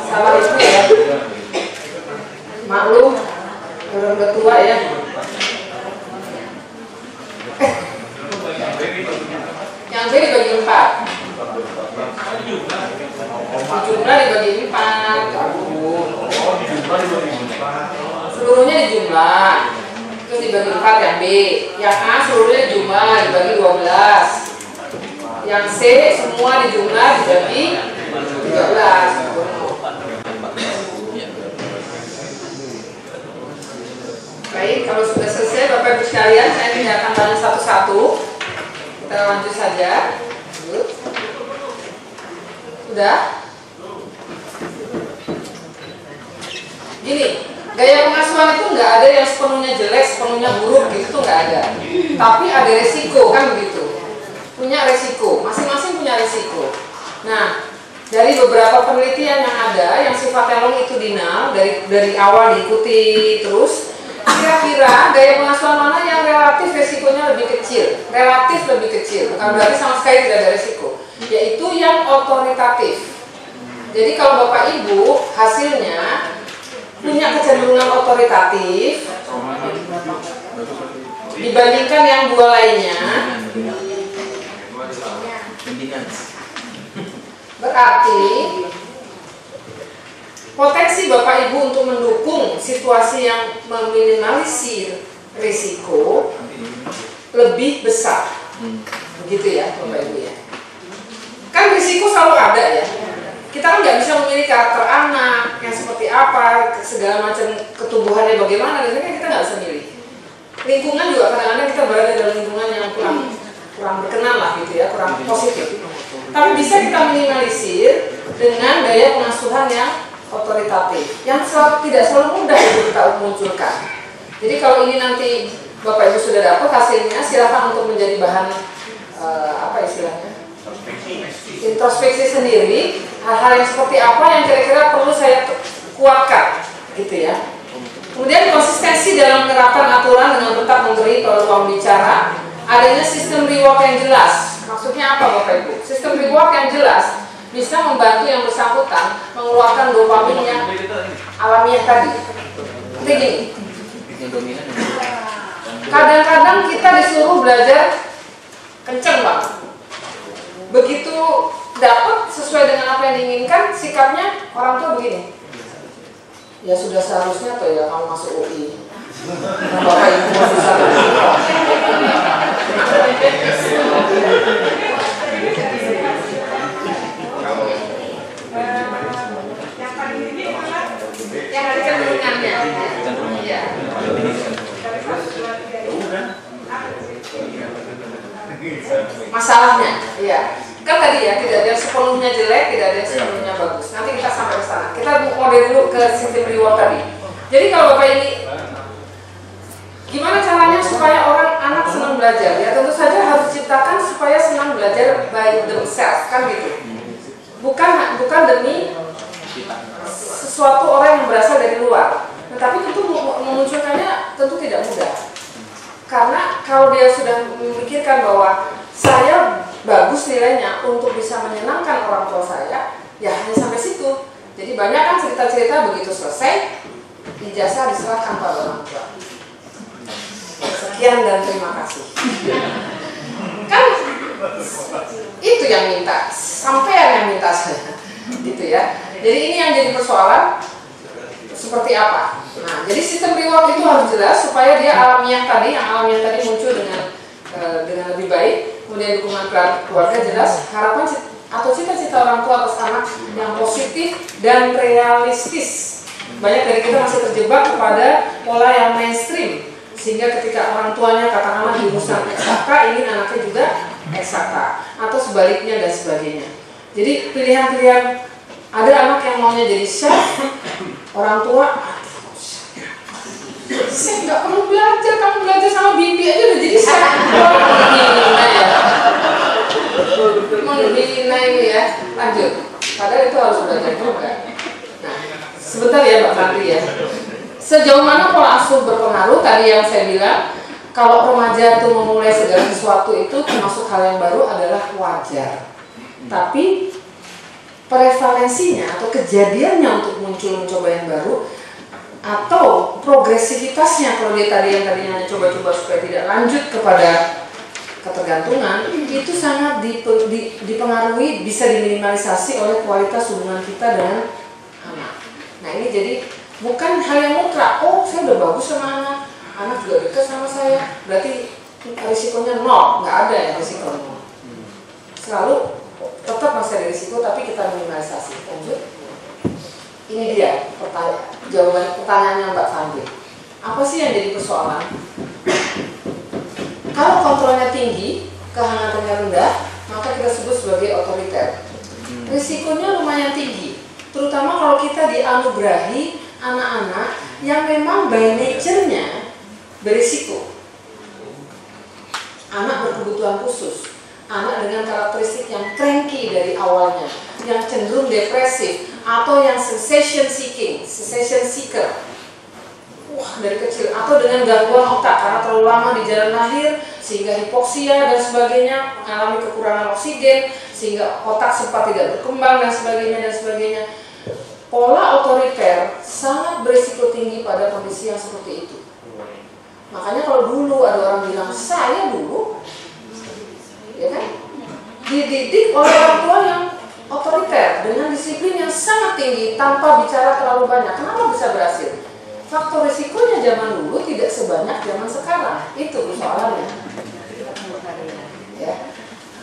salah itu ya. Maklum, udah tua ya. Yang B dibagi 4. Jumlah dibagi 4. Seluruhnya dijumlah. Terus dibagi 4 yang B. Yang A seluruhnya dijumlah dibagi 12. Yang C semua dijumlah dibagi 13. Baik, kalau sudah selesai Bapak Ibu sekalian, saya tidak akan tanya satu-satu. Kita lanjut saja. Sudah? Gini, gaya pengasuhan itu nggak ada yang sepenuhnya jelek, sepenuhnya buruk gitu tuh nggak ada. Tapi ada resiko kan begitu. Punya resiko, masing-masing punya resiko. Nah, dari beberapa penelitian yang ada, yang sifatnya longitudinal dari awal diikuti terus, kira-kira gaya pengasuhan mana yang relatif resikonya lebih kecil? Relatif lebih kecil, bukan berarti sama sekali tidak ada resiko. Yaitu yang otoritatif. Jadi kalau Bapak Ibu hasilnya punya kecenderungan otoritatif dibandingkan yang dua lainnya, berarti potensi Bapak Ibu untuk mendukung situasi yang meminimalisir risiko lebih besar. Begitu ya Bapak Ibu ya. Kan risiko selalu ada ya. Kita kan nggak bisa memilih karakter anak yang seperti apa, segala macam ketubuhannya bagaimana, dan kan kita nggak bisa milih. Lingkungan juga kadang-kadang kita berada dalam lingkungan yang kurang berkenan lah gitu ya, kurang positif. Tapi bisa kita minimalisir dengan gaya pengasuhan yang otoritatif, yang tidak selalu mudah untuk kita munculkan. Jadi kalau ini nanti Bapak Ibu sudah dapat hasilnya, silakan untuk menjadi bahan apa istilahnya? Introspeksi sendiri, hal-hal yang seperti apa yang kira-kira perlu saya kuatkan, gitu ya. Kemudian konsistensi dalam menerapkan aturan dengan tetap memberi peluang bicara, adanya sistem reward yang jelas. Maksudnya apa Bapak Ibu? Sistem reward yang jelas bisa membantu yang bersangkutan mengeluarkan dopamin yang alamiah tadi. Jadi gini, kadang-kadang kita disuruh belajar kenceng banget. Begitu dapat sesuai dengan apa yang diinginkan, sikapnya orang tua begini. Ya sudah seharusnya tuh ya kamu masuk UI. Nah, Bapak Ibu masih salah. Yang ada kecenderungannya. Iya. Masalahnya, iya. Kan tadi ya, tidak ada yang sepenuhnya jelek, tidak ada yang sepenuhnya bagus. Nanti kita sampai ke sana. Kita model dulu ke sistem reward tadi. Jadi kalau Bapak ini, gimana caranya supaya anak senang belajar? Ya tentu saja harus diciptakan supaya senang belajar by themselves, kan gitu. Bukan demi sesuatu orang yang berasal dari luar. Tetapi tentu memunculkannya tentu tidak mudah. Karena kalau dia sudah memikirkan bahwa saya bagus nilainya untuk bisa menyenangkan orang tua saya, ya hanya sampai situ. Jadi banyak kan cerita-cerita begitu selesai, ijazah diserahkan pada orang tua. Sekian dan terima kasih. Kan itu yang minta, sampean yang minta saya, gitu ya. Jadi ini yang jadi persoalan seperti apa. Nah, jadi sistem reward itu harus jelas supaya dia yang alamiah tadi muncul dengan lebih baik. Kemudian dukungan keluarga jelas, harapan atau cita-cita orang tua atas anak yang positif dan realistis. Banyak dari kita masih terjebak kepada pola yang mainstream, sehingga ketika orang tuanya katakanlah jurusan eksakta, ingin anaknya juga eksakta, atau sebaliknya dan sebagainya. Jadi pilihan-pilihan, ada anak yang maunya jadi chef, orang tua chef nggak perlu belajar, kamu belajar sama bibi aja udah jadi chef. Menghina ini ya, lanjut. Padahal itu harus belajar juga. Nah, sebentar ya Mbak Fandri ya. Sejauh mana pola asuh berpengaruh? Tadi yang saya bilang, kalau remaja itu memulai segala sesuatu itu termasuk hal yang baru adalah wajar. Tapi prevalensinya atau kejadiannya untuk muncul mencoba yang baru atau progresivitasnya, kalau dia tadi yang tadinya hanya coba-coba supaya tidak lanjut kepada ketergantungan, itu sangat dipengaruhi, bisa diminimalisasi oleh kualitas hubungan kita dengan anak. Nah ini jadi bukan hal yang mutlak, oh saya udah bagus sama anak juga dekat sama saya, berarti risikonya nol, nggak ada ya risiko nol. Selalu tetap masih ada risiko, tapi kita minimalisasi. Lanjut. Ini dia pertanyaannya Mbak Fandi. Apa sih yang jadi persoalan? Kalau kontrolnya tinggi, kehangatannya rendah, maka kita sebut sebagai otoriter. Risikonya lumayan tinggi, terutama kalau kita dianugerahi anak-anak yang memang by nature-nya berisiko. Anak berkebutuhan khusus, anak dengan karakteristik yang cranky dari awalnya, yang cenderung depresif, atau yang sensation seeker. Wah, dari kecil, atau dengan gangguan otak karena terlalu lama di jalan lahir sehingga hipoksia dan sebagainya, mengalami kekurangan oksigen sehingga otak sempat tidak berkembang dan sebagainya. Pola otoriter sangat berisiko tinggi pada kondisi yang seperti itu. Makanya kalau dulu ada orang bilang, saya dulu, ya kan, dididik oleh orang tua yang otoriter dengan disiplin yang sangat tinggi tanpa bicara terlalu banyak. Kenapa bisa berhasil? Faktor risikonya zaman dulu tidak sebanyak zaman sekarang. Itu persoalannya. Ya.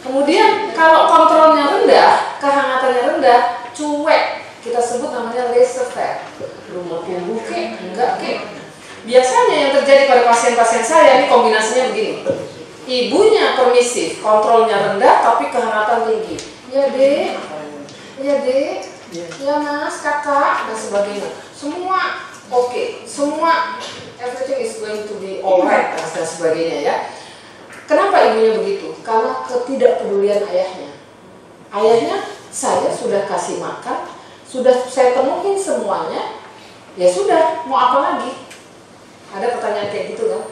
Kemudian kalau kontrolnya rendah, kehangatannya rendah, cuek, kita sebut namanya laissez-faire. Belum mau tumbuh kek, enggak kek. Biasanya yang terjadi pada pasien-pasien saya ini kombinasinya begini. Ibunya permisif, kontrolnya rendah tapi kehangatan tinggi. Ya dek, ya mas, kakak, dan sebagainya. Semua oke, semua everything is going to be alright dan sebagainya ya. Kenapa ibunya begitu? Karena ketidakpedulian ayahnya. Ayahnya, saya sudah kasih makan, sudah saya penuhin semuanya, ya sudah, mau apa lagi? Ada pertanyaan kayak gitu kan?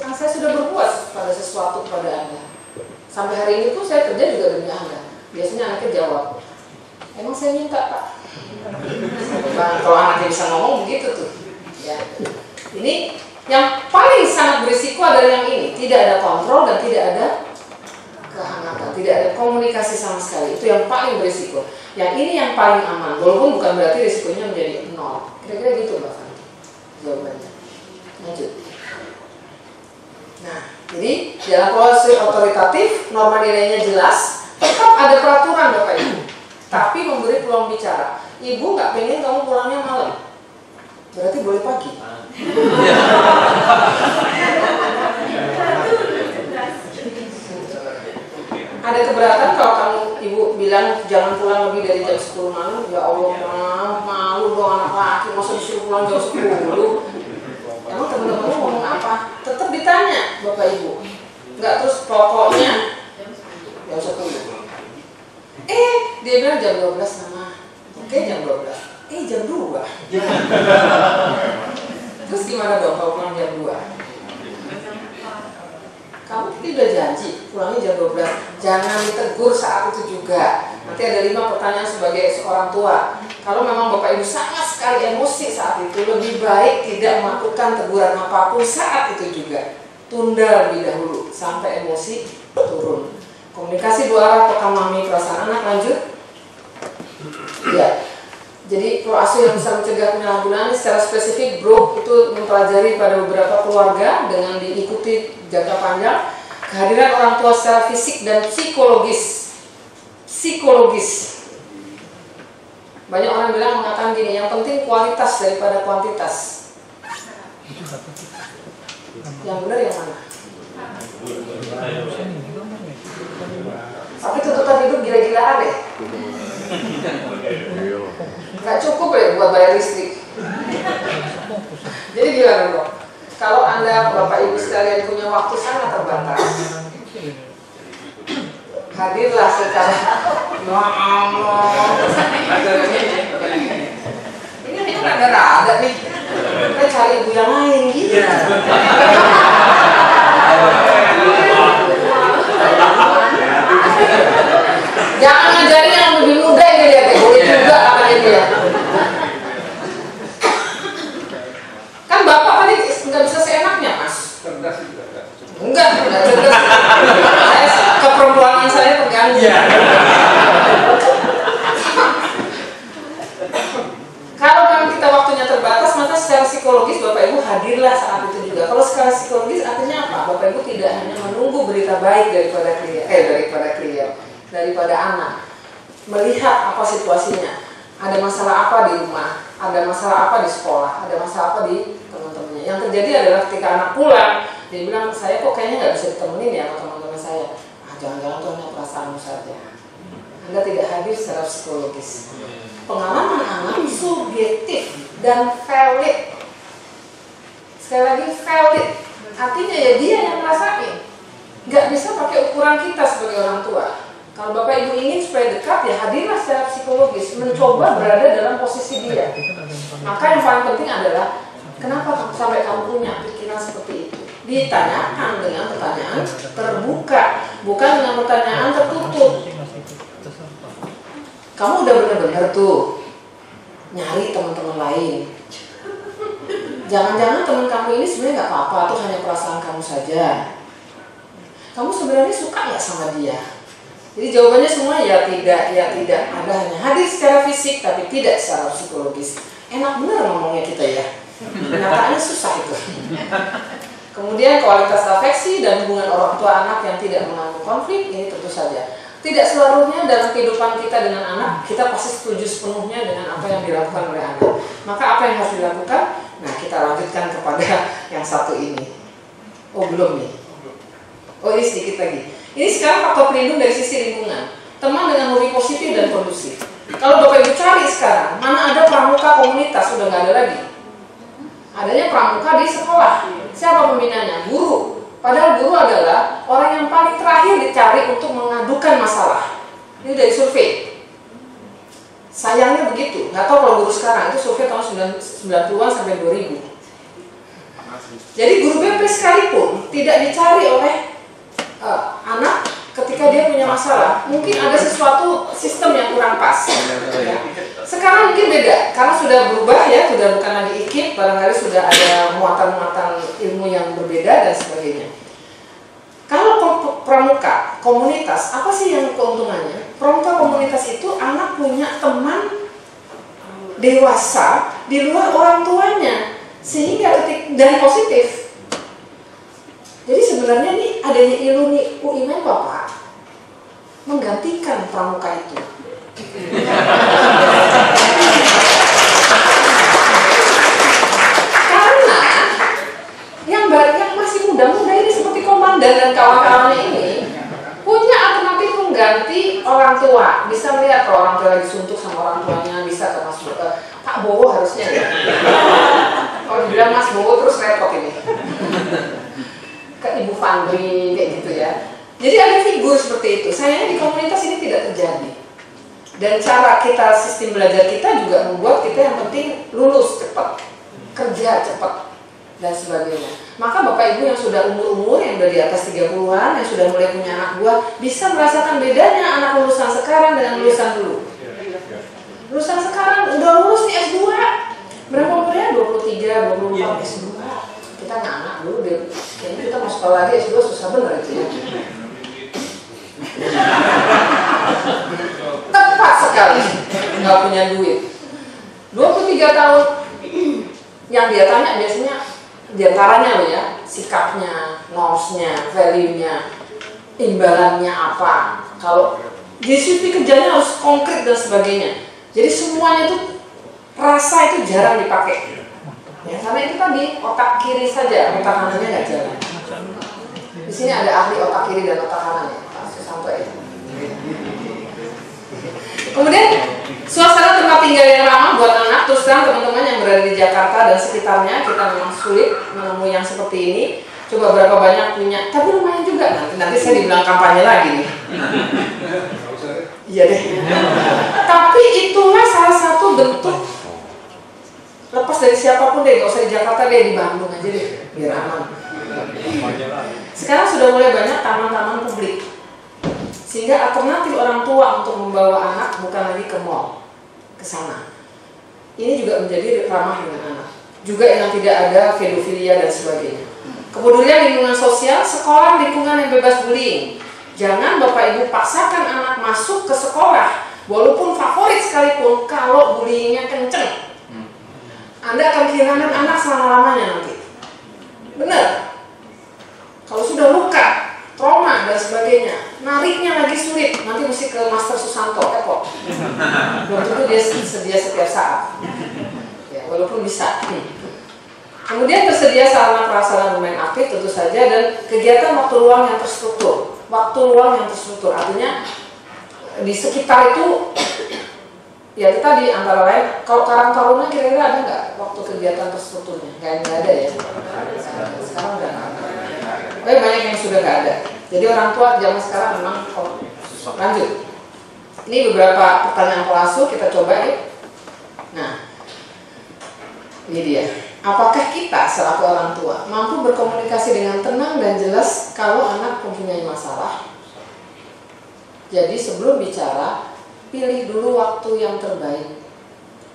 Kan saya sudah berbuat pada sesuatu kepada Anda. Sampai hari ini pun saya kerja juga demi Anda. Biasanya anaknya jawab, emang saya minta Pak. Kalau anaknya bisa ngomong begitu tuh. Ya. Ini yang paling sangat berisiko adalah yang ini. Tidak ada kontrol dan tidak ada kehangatan. Tidak ada komunikasi sama sekali. Itu yang paling berisiko. Yang ini yang paling aman. Walaupun bukan berarti risikonya menjadi nol. Kira-kira gitu Mbak Fanny jawabannya. Lanjut. Nah, jadi dalam proses otoritatif, norma nilainya jelas, tetap ada peraturan Bapak Ibu, tapi memberi peluang bicara. Ibu nggak pengen kamu pulangnya malam, berarti boleh pagi. Ada keberatan kalau kamu ibu bilang jangan pulang lebih dari jam 10 malam? Ya Allah, malu dong anak laki, masa disuruh pulang jam 10? Emang teman-teman ngomong apa? Tetap ditanya Bapak Ibu. Nggak terus pokoknya jam 10. Dia bilang jam 12 sama. Oke, jam 12. Jam 2. Terus gimana dong kalau pulang jam 2? Kamu tidak janji pulangnya jam 12. Jangan ditegur saat itu juga. Nanti ada 5 pertanyaan sebagai seorang tua. Kalau memang Bapak Ibu sangat sekali emosi saat itu, lebih baik tidak melakukan teguran apapun saat itu juga. Tunda lebih dahulu sampai emosi turun. Komunikasi dua arah atau memahami perasaan anak. Lanjut. Ya. Jadi proasu yang bisa mencegah penyalahgunaan secara spesifik, Brooke itu mempelajari pada beberapa keluarga dengan diikuti jangka panjang kehadiran orang tua secara fisik dan psikologis. Banyak orang bilang mengatakan gini, yang penting kualitas daripada kuantitas. Yang benar yang mana? Tapi tuntutan hidup gila-gilaan deh. Nggak cukup ya buat bayar listrik. Jadi gimana dong? Kalau Anda Bapak Ibu sekalian punya waktu sangat terbatas, hadirlah secara ini kan ada nih. Kita cari ibu yang lain gitu. Jangan ngajarin yang lebih muda ini lihat ya. Iya. Kalau memang kita waktunya terbatas, maka secara psikologis Bapak Ibu hadirlah saat itu juga. Kalau secara psikologis artinya apa? Bapak Ibu tidak hanya menunggu berita baik daripada anak, melihat apa situasinya, ada masalah apa di rumah, ada masalah apa di sekolah, ada masalah apa di teman-temannya. Yang terjadi adalah ketika anak pulang, dia bilang, saya kok kayaknya nggak bisa ditemenin ya sama teman-teman saya. Jangan-jangan tuh hanya perasaanmu saja. Anda tidak hadir secara psikologis. Pengalaman anak subjektif dan valid. Sekali lagi valid, artinya ya dia yang merasain. Nggak bisa pakai ukuran kita sebagai orang tua. Kalau Bapak Ibu ingin supaya dekat, ya hadirlah secara psikologis, mencoba berada dalam posisi dia. Maka yang paling penting adalah, kenapa sampai kamu punya pikiran seperti itu? Ditanyakan dengan pertanyaan terbuka, bukan dengan pertanyaan tertutup. Kamu udah benar-benar tuh nyari teman-teman lain. Jangan-jangan teman kamu ini sebenarnya nggak apa-apa, tuh hanya perasaan kamu saja. Kamu sebenarnya suka nggak sama dia? Jadi jawabannya semua ya tidak, ya tidak. Ada hanya hadir secara fisik tapi tidak secara psikologis. Enak bener ngomongnya kita ya. Kenyataannya susah itu. Kemudian kualitas afeksi dan hubungan orang tua anak yang tidak mengandung konflik, ini tentu saja. Tidak seluruhnya dalam kehidupan kita dengan anak, kita pasti setuju sepenuhnya dengan apa yang dilakukan oleh anak. Maka apa yang harus dilakukan? Nah, kita lanjutkan kepada yang satu ini. Oh, belum nih. Oh, ini sedikit lagi. Ini sekarang faktor pelindung dari sisi lingkungan. Teman dengan hobi positif dan kondusif. Kalau Bapak Ibu cari sekarang, mana ada pramuka komunitas, sudah nggak ada lagi. Adanya pramuka di sekolah. Siapa pembinanya? Guru. Padahal guru adalah orang yang paling terakhir dicari untuk mengadukan masalah. Ini dari survei. Sayangnya begitu. Nggak tahu kalau guru sekarang, itu survei tahun 90-an sampai 2000. Jadi guru BP sekalipun tidak dicari oleh anak ketika dia punya masalah. Mungkin ada sesuatu sistem yang kurang pas. Sekarang mungkin beda, karena sudah berubah ya, sudah bukan lagi IKIP, barangkali sudah ada muatan-muatan ilmu yang berbeda dan sebagainya. Kalau pramuka komunitas, apa sih yang keuntungannya? Pramuka komunitas itu anak punya teman dewasa di luar orang tuanya, sehingga dan positif. Jadi sebenarnya nih adanya iluni UIN Bapak menggantikan pramuka itu. Karena yang masih muda-muda ini seperti komandan dan kawan-kawannya ini punya alternatif mengganti orang tua. Bisa melihat kalau orang tua lagi suntuk sama orang tuanya, bisa ke Mas Pak Bowo harusnya ya. Kalau dibilang Mas Bowo terus repot ini. Ke Ibu Fandri kayak gitu ya. Jadi ada figur seperti itu. Sayangnya di komunitas ini tidak terjadi. Dan cara kita, sistem belajar kita juga membuat kita yang penting lulus cepat, kerja cepat, dan sebagainya. Maka Bapak Ibu yang sudah umur-umur, yang udah di atas 30-an, yang sudah mulai punya anak buah, bisa merasakan bedanya anak lulusan sekarang dengan lulusan dulu. Lulusan sekarang udah lulus di S2. Berapa umurnya? 23, 24 S2. Kita nggak anak dulu deh. Kayaknya kita mau sekolah lagi S2 susah bener itu ya. Tepat sekali, nggak punya duit. 23 tahun yang dia tanya biasanya diantaranya loh ya, sikapnya, norms-nya, value-nya, imbalannya apa. Kalau di situ kerjanya harus konkret dan sebagainya. Jadi semuanya itu rasa itu jarang dipakai. Ya, karena itu tadi otak kiri saja, otak kanannya nggak jalan. Di sini ada ahli otak kiri dan otak kanan ya, Pak Susanto itu. Kemudian suasana tempat tinggal yang ramah buat anak. Terus terang teman-teman yang berada di Jakarta dan sekitarnya, kita memang sulit menemui yang seperti ini. Coba berapa banyak punya, tapi lumayan juga. Nanti saya dibilang kampanye lagi nih. Iya deh. Tapi itulah salah satu bentuk. Lepas dari siapapun deh, gak usah di Jakarta deh, di Bandung aja deh, biar aman. Sekarang sudah mulai banyak taman-taman publik, sehingga alternatif orang tua untuk membawa anak bukan lagi ke mall, ke sana. Ini juga menjadi ramah dengan anak. Juga yang tidak ada pedofilia dan sebagainya. Kemudian lingkungan sosial, sekolah lingkungan yang bebas bullying. Jangan Bapak Ibu paksakan anak masuk ke sekolah, walaupun favorit sekalipun, kalau bullyingnya kenceng. Anda akan kehilangan anak selama-lamanya nanti. Benar? Kalau sudah luka, trauma dan sebagainya, nariknya lagi sulit, nanti mesti ke Master Susanto, kok. Belum tentu dia sedia setiap saat. Ya, walaupun bisa. Kemudian tersedia sarana prasarana bermain aktif tentu saja, dan kegiatan waktu luang yang terstruktur. Waktu luang yang terstruktur artinya di sekitar itu, ya itu tadi antara lain, kalau Karang Taruna kira-kira ada nggak waktu kegiatan terstrukturnya? Nggak ada ya. Sekarang udah nggak ada. Banyak yang sudah nggak ada. Jadi orang tua zaman sekarang memang lanjut. Ini beberapa pertanyaan pengasuh, kita coba ya. Nah, ini dia. Apakah kita selaku orang tua mampu berkomunikasi dengan tenang dan jelas kalau anak mempunyai masalah? Jadi sebelum bicara, pilih dulu waktu yang terbaik.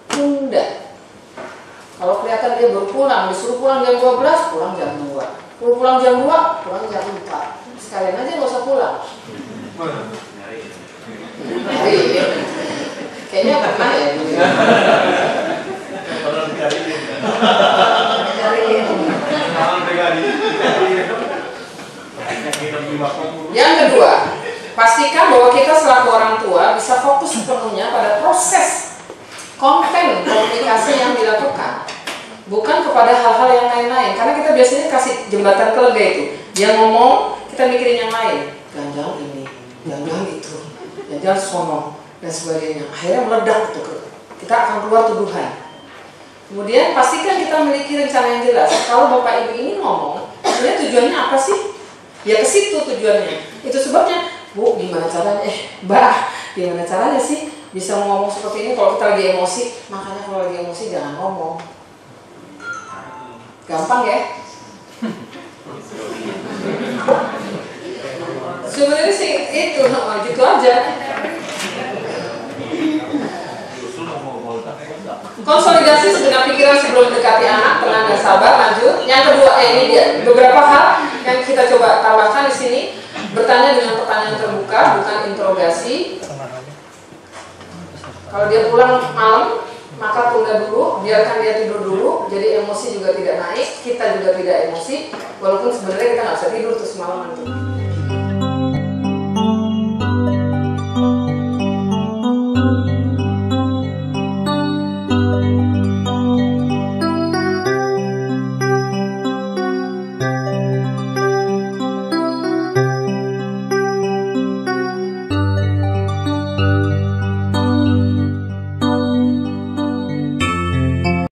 Tunda. Kalau kelihatan dia baru pulang, disuruh pulang jam 12, pulang jam 2. Pulang jam 2, pulang jam 4. Sekalian aja nggak usah pulang. Kayaknya pernah ya. Yang kedua, pastikan bahwa kita selaku orang tua bisa fokus sepenuhnya pada proses konten komunikasi yang dilakukan, bukan kepada hal-hal yang lain-lain. Karena kita biasanya kasih jembatan kelega itu, dia ngomong, kita mikirin yang lain, jangan-jangan ini, jangan-jangan itu, jangan-jangan sono dan sebagainya. Akhirnya meledak itu, kita akan keluar tuduhan. Kemudian pastikan kita memiliki rencana yang jelas. Kalau Bapak Ibu ini ngomong, sebenarnya tujuannya apa sih? Ya ke situ tujuannya. Itu sebabnya, Bu, gimana caranya? Mbak, gimana caranya sih bisa ngomong seperti ini kalau kita lagi emosi? Makanya kalau lagi emosi jangan ngomong. Gampang ya? Sebenarnya sih itu, gitu aja. Konsolidasi segenap pikiran sebelum mendekati anak, tenang dan sabar, lanjut. Yang kedua, ini dia beberapa hal yang kita coba tambahkan di sini. Bertanya dengan pertanyaan terbuka, bukan interogasi. Kalau dia pulang malam, maka tunda dulu, biarkan dia tidur dulu. Jadi emosi juga tidak naik, kita juga tidak emosi. Walaupun sebenarnya kita nggak bisa tidur terus malam nanti.